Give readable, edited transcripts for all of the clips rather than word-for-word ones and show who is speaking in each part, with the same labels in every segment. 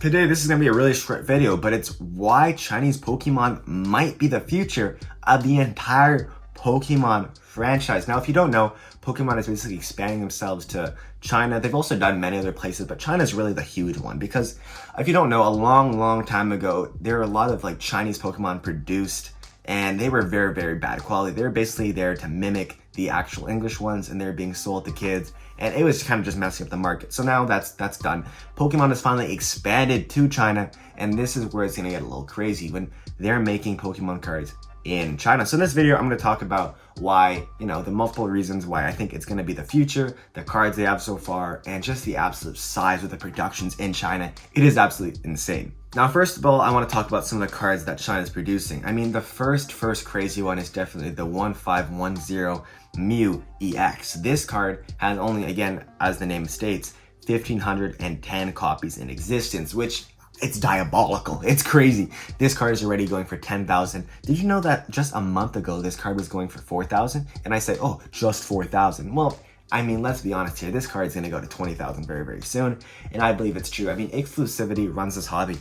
Speaker 1: Today, this is going to be a really short video, but it's why Chinese Pokemon might be the future of the entire Pokemon franchise. Now, if you don't know, Pokemon is basically expanding themselves to China. They've also done many other places, but China is really the huge one because if you don't know, a long time ago, there were a lot of Chinese Pokemon produced and they were very bad quality. They were basically there to mimic the actual English ones and they're being sold to kids, and it was kind of just messing up the market. So now that's done. Pokemon has finally expanded to China, and this is where it's gonna get a little crazy when they're making Pokemon cards in China. So in this video, I'm gonna talk about why, the multiple reasons why I think it's gonna be the future, the cards they have so far, and just the absolute size of the productions in China. It is absolutely insane. Now, first of all, I want to talk about some of the cards that China is producing. I mean, the first crazy one is definitely the 1510 Mew EX. This card has only, again, as the name states, 1,510 copies in existence, which it's diabolical. It's crazy. This card is already going for 10,000. Did you know that just a month ago, this card was going for 4,000? And I say, oh, just 4,000. Well, I mean, let's be honest here. This card is going to go to 20,000 very soon. And I believe it's true. I mean, exclusivity runs this hobby.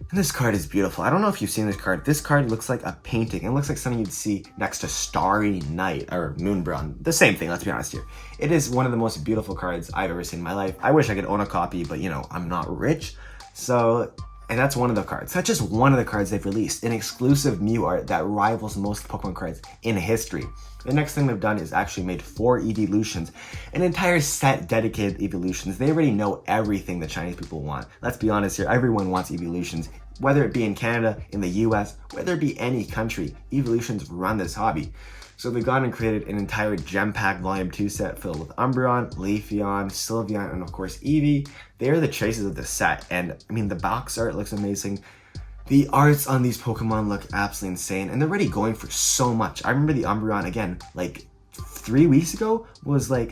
Speaker 1: And this card is beautiful. I don't know if you've seen this card. This card looks like a painting. It looks like something you'd see next to Starry Night or Umbreon. The same thing, let's be honest here. It is one of the most beautiful cards I've ever seen in my life. I wish I could own a copy, but I'm not rich. And that's one of the cards. That's just one of the cards they've released. An exclusive Mew art that rivals most Pokemon cards in history. The next thing they've done is actually made 4 evolutions, an entire set dedicated to evolutions. They already know everything the Chinese people want. Let's be honest here, everyone wants evolutions. Whether it be in Canada, in the US, whether it be any country, evolutions run this hobby. So they've gone and created an entire Gem Pack Vol.2 set filled with Umbreon, Leafeon, Sylvan, and of course Eevee. They are the choices of the set, and I mean the box art looks amazing. The arts on these Pokemon look absolutely insane, and they're already going for so much. I remember the Umbreon, again, 3 weeks ago was $75,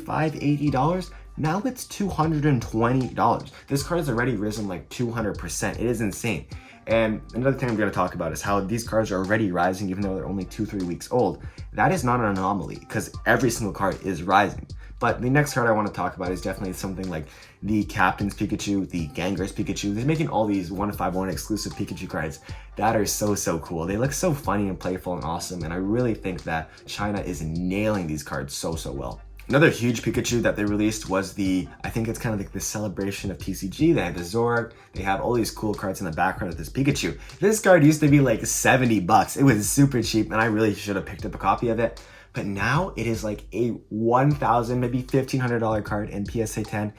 Speaker 1: $80. Now it's $220. This card has already risen 200%. It is insane. And another thing I'm going to talk about is how these cards are already rising even though they're only 2-3 weeks old. That is not an anomaly because every single card is rising. But the next card I want to talk about is definitely something like the Captain's Pikachu, the Gengar's Pikachu. They're making all these 1-5-1 exclusive Pikachu cards that are so cool. They look so funny and playful and awesome, and I really think that China is nailing these cards so well. Another huge Pikachu that they released was I think it's kind of like the celebration of TCG. They have the Zorg, they have all these cool cards in the background of this Pikachu. This card used to be $70. It was super cheap, and I really should have picked up a copy of it. But now it is a $1,000, maybe $1,500 card in PSA 10.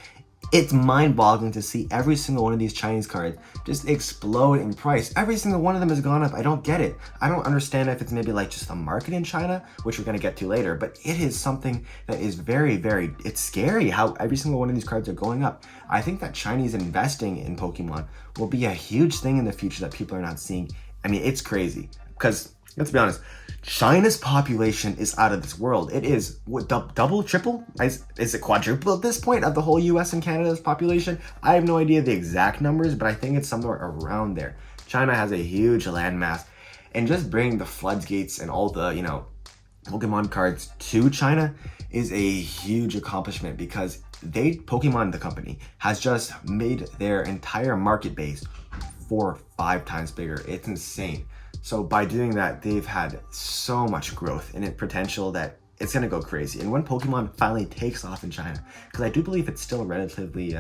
Speaker 1: It's mind-boggling to see every single one of these Chinese cards just explode in price. Every single one of them has gone up. I don't get it. I don't understand if it's maybe just the market in China, which we're going to get to later, but it is something that is very, it's scary how every single one of these cards are going up. I think that Chinese investing in Pokemon will be a huge thing in the future that people are not seeing. I mean, it's crazy because let's be honest, China's population is out of this world. It is double, triple? Is it quadruple at this point of the whole US and Canada's population? I have no idea the exact numbers, but I think it's somewhere around there. China has a huge landmass, and just bringing the floodgates and all the, Pokemon cards to China is a huge accomplishment because Pokemon, the company, has just made their entire market base 4 or 5 times bigger. It's insane. So by doing that, they've had so much growth and potential that it's going to go crazy. And when Pokemon finally takes off in China, because I do believe it's still relatively,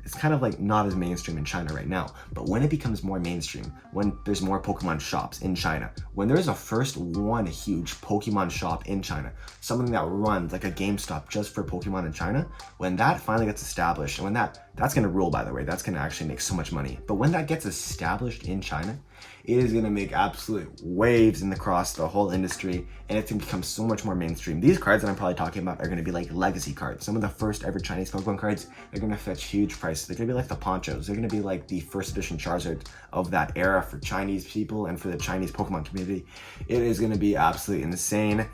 Speaker 1: it's kind of not as mainstream in China right now, but when it becomes more mainstream, when there's more Pokemon shops in China, when there's a first one huge Pokemon shop in China, something that runs like a GameStop just for Pokemon in China, when that finally gets established, and when that's going to rule, by the way, that's going to actually make so much money. But when that gets established in China, it is going to make absolute waves across the whole industry, and it's going to become so much more mainstream. These cards that I'm probably talking about are going to be legacy cards. Some of the first ever Chinese Pokemon cards, they're going to fetch huge prices. They're going to be like the Ponchos. They're going to be like the first edition Charizard of that era for Chinese people and for the Chinese Pokemon community. It is going to be absolutely insane.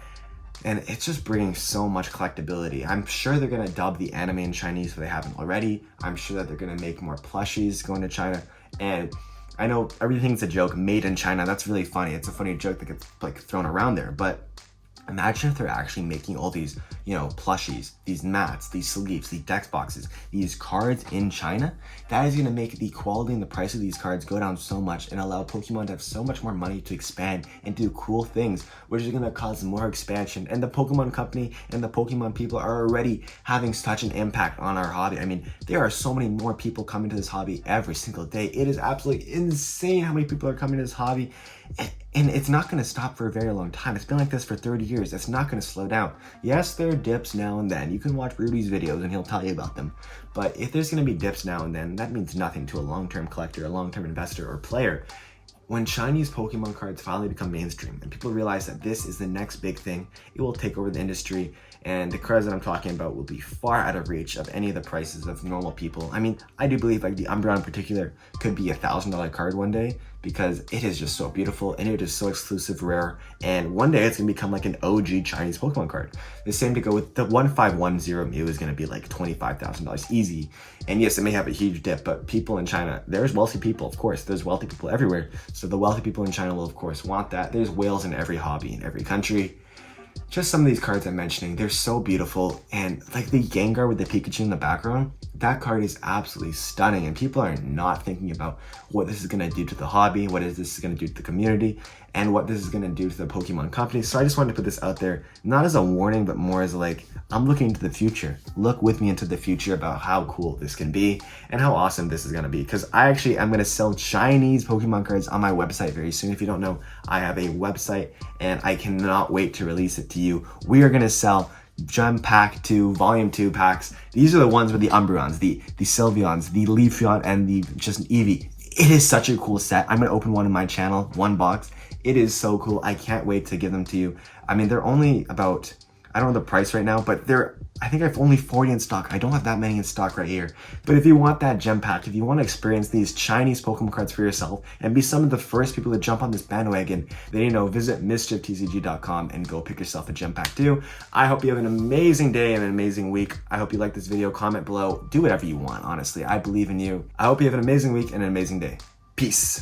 Speaker 1: And it's just bringing so much collectability. I'm sure they're going to dub the anime in Chinese if they haven't already. I'm sure that they're going to make more plushies going to China. And I know everything's a joke, made in China. That's really funny. It's a funny joke that gets thrown around there. But Imagine if they're actually making all these, plushies, these mats, these sleeves, these dex boxes, these cards in China. That is going to make the quality and the price of these cards go down so much and allow Pokemon to have so much more money to expand and do cool things, which is going to cause more expansion. And the Pokemon company and the Pokemon people are already having such an impact on our hobby. I mean, there are so many more people coming to this hobby every single day. It is absolutely insane how many people are coming to this hobby. And it's not going to stop for a very long time. It's been like this for 30 years. It's not going to slow down. Yes, there are dips now and then. You can watch Ruby's videos and he'll tell you about them. But if there's going to be dips now and then, that means nothing to a long-term collector, a long-term investor, or player. When Chinese Pokemon cards finally become mainstream and people realize that this is the next big thing, it will take over the industry, and the cards that I'm talking about will be far out of reach of any of the prices of normal people. I mean, I do believe like the Umbreon in particular could be $1,000 card one day because it is just so beautiful and it is so exclusive, rare, and one day it's gonna become like an OG Chinese Pokemon card. The same to go with the 1510 Mew is gonna be like $25,000 easy. And yes, it may have a huge dip, but people in China, there's wealthy people, of course, there's wealthy people everywhere. So the wealthy people in China will of course want that. There's whales in every hobby, in every country. Just some of these cards I'm mentioning, they're so beautiful, and like the Gengar with the Pikachu in the background, that card is absolutely stunning, and people are not thinking about what this is going to do to the hobby, what is this going to do to the community, and what this is going to do to the Pokemon company. So I just wanted to put this out there, not as a warning, but more as like, I'm looking into the future. Look with me into the future about how cool this can be and how awesome this is going to be. Because I actually am going to sell Chinese Pokemon cards on my website very soon. If you don't know, I have a website and I cannot wait to release it to you. We are going to sell Gem Pack 2, Volume 2 packs. These are the ones with the Umbreons, the Sylveons, the Leafeon, and the just Eevee. It is such a cool set. I'm going to open one in my channel, one box. It is so cool. I can't wait to give them to you. I mean, they're only about, I don't know the price right now, but I think I have only 40 in stock. I don't have that many in stock right here. But if you want that gem pack, if you want to experience these Chinese Pokemon cards for yourself and be some of the first people to jump on this bandwagon, then, visit mischiefTCG.com and go pick yourself a gem pack too. I hope you have an amazing day and an amazing week. I hope you like this video. Comment below. Do whatever you want, honestly. I believe in you. I hope you have an amazing week and an amazing day. Peace.